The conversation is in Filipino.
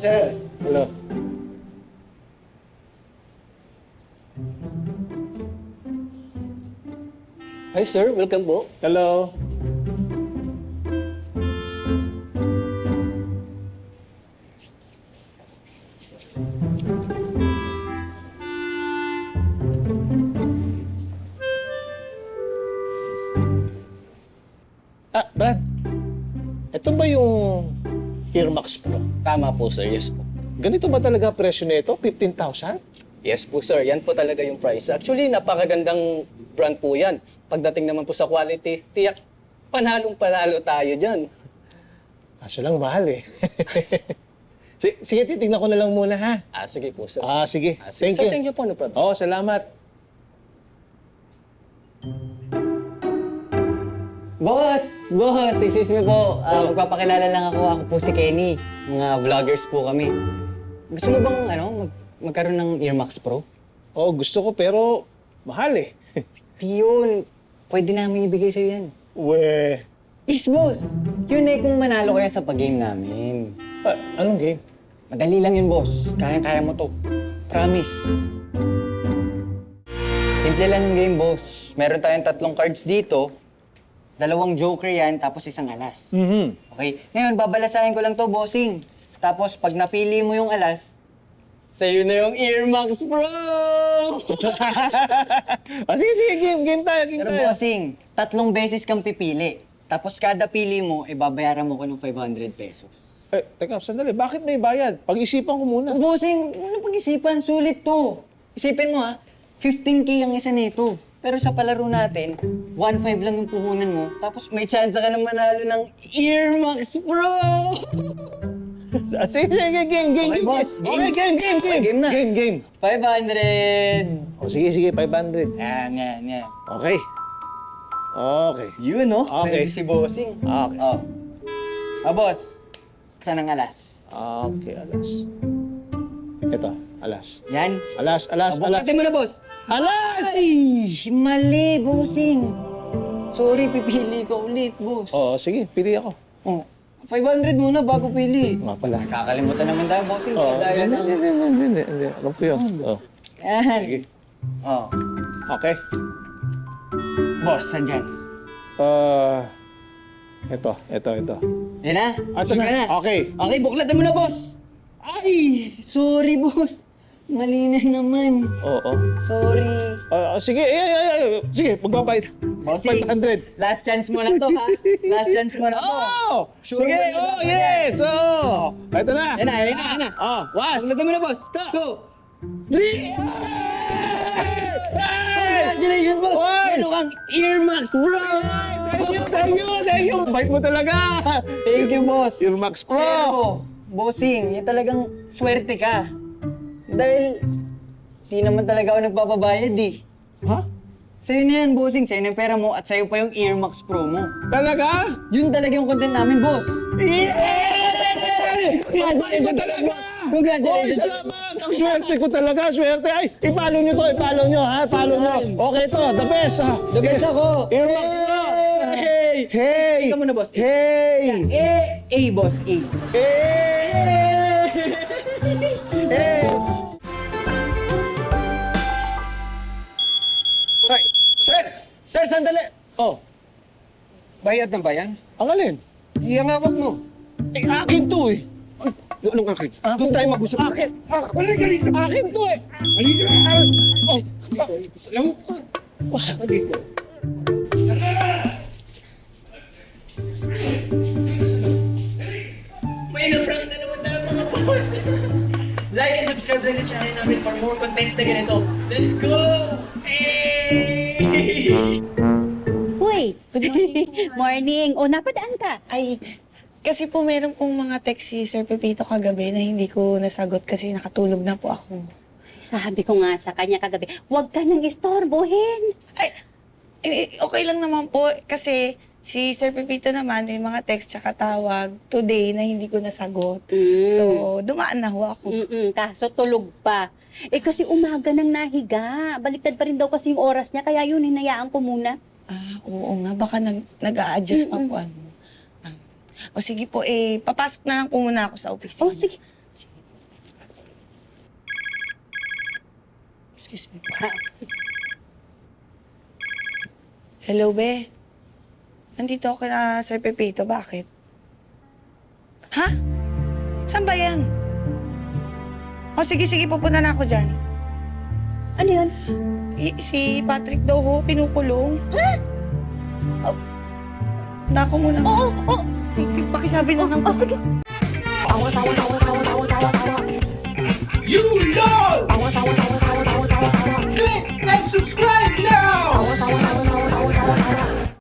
sir. Hello. Hi, sir. Welcome po. Hello. Brad. Ito ba yung Earmax Pro? Tama po, sir. Yes po. Ganito ba talaga presyo nito? 15,000? Yes po, sir. Yan po talaga yung price. Actually, napakagandang brand po yan. Pagdating naman po sa quality, tiyak, panalong-panalo tayo dyan. Kaso lang mahal eh. Sige, titignan ko na lang muna ha. Sige po, sir. Sige. Sige, Thank sir, you. thank you po. No problem. Oo, salamat. Boss! Excuse me po. Magpapakilala lang ako. Ako po si Kenny. Mga vloggers po kami. Gusto mo bang, magkaroon ng Earmax Pro? Oo, gusto ko pero mahal eh. Di yun. Pwede namin ibigay sa'yo yan. We, Yes, boss! Yun eh kung manalo kayo sa pag-game namin. anong game? Madali lang yun, boss. Kaya mo to. Promise. Simple lang yung game, boss. Meron tayong 3 cards dito. 2 joker yan, tapos 1 alas. Okay? Ngayon, babalasahin ko lang to, bossing. Tapos, pag napili mo yung alas, sa'yo na yung Earmax Pro! Sige, game tayo. Pero bossing, 3 beses kang pipili. Tapos kada pili mo, babayaran mo ko ng 500 pesos. Teka, sandali. Bakit may bayad? Pag-isipan ko muna. Bossing, ano pag-isipan? Sulit to. Isipin mo 15K ang isa nito. Pero sa palaro natin, 1.5 lang yung puhunan mo. Tapos may chance ka na manalo ng Earmax Pro! Sige, game. Okay, boss. Okay, game. Okay, game na. Game. 500! Sige, 500. Yan. Okay. Yun, no? Okay. Ready si Bossing. Okay. Boss. Saan ang alas? Okay, alas. Ito, alas. Yan. Alas. Bukatin mo na, boss. Alas! Ay! Mali, Bossing. Sorry, pipili ka ulit, boss. Oo, sige, pili ako. 500 muna bago pili. Nga pala. Kakalimutan naman tayo, Bossing. Hindi. Alam ko yun. Yan. Sige. Okay. Boss, sandyan. Ito. Yan na? Ito Sige na. Okay. Okay, buklatan mo na, boss. Ay! Sorry, boss. Malinis naman. Oo. Sorry. Sige, sige, magbabayad. Bossing, 500. last chance mo na to, ha? Last chance mo na to. Sure Sige, ba yun? yes! Ito na. Yan na. One. Buklatan mo na, boss. 2, 3. Congratulations, boss! Oy! Meron kang Earmax, bro! Thank you! Bait mo talaga! Thank you, boss. Earmax Pro! Pero, bossing, yan talagang swerte ka. Dahil, di naman talaga ako nagpapabayad eh. Ha? Sa'yo na yan, bossing. Sa'yo na yung pera mo at sa'yo pa yung Earmax Pro mo. Talaga? Yun talaga yung content namin, boss. Yay! Mabait mo talaga! Congratulations. Oy, salamat! Ang swerte ko talaga, swerte. Ay, i-follow nyo to, i-follow nyo, ha? Follow nyo. Okay to, the best, ha? The best ako. Earmax Pro! Hey! Hey! Ikaw muna, boss. Hey! Boss, A. Hey! Hey! Ay, sir, sandali. Oh, Bayad na ba yan? ang alin? Iyang hawak mo. Akin to, eh. Anong akin? Doon tayo mag-usap. Akin! Akin to, eh! Oh, Alam mo? Halika. May na-prank na naman tayo mga boss. Like and subscribe lang sa channel namin for more contents na ganito. Let's go! Hey! Uy, good morning. Morning. O, napadaan ka? Ay, kasi po meron pong mga text si Sir Pepito kagabi na hindi ko nasagot kasi nakatulog na po ako. Sabi ko nga sa kanya kagabi, huwag ka nang istorbohin. Ay, okay lang naman po kasi si Sir Pepito naman may mga text tsaka tawag today na hindi ko nasagot. So, dumaan na ho ako. Kaso tulog pa. Eh kasi umaga nang nahiga. Baliktad pa rin daw kasi yung oras niya, kaya yun, hinayaan ko muna. Oo nga, baka nag-a-adjust pa po ano. O sige po, papasok na lang po muna ako sa office. Oh, sige. Sige. Excuse me. Hello, be. Nandito ako na Sir Pepito. Bakit? Ha? Saan ba yan? O, sige, pupunta na ako dyan. Ano yun? Si Patrick daw ho, kinukulong. Ha? Nako muna. Oo. Pakisabi na ng... Sige. You know! Click and subscribe!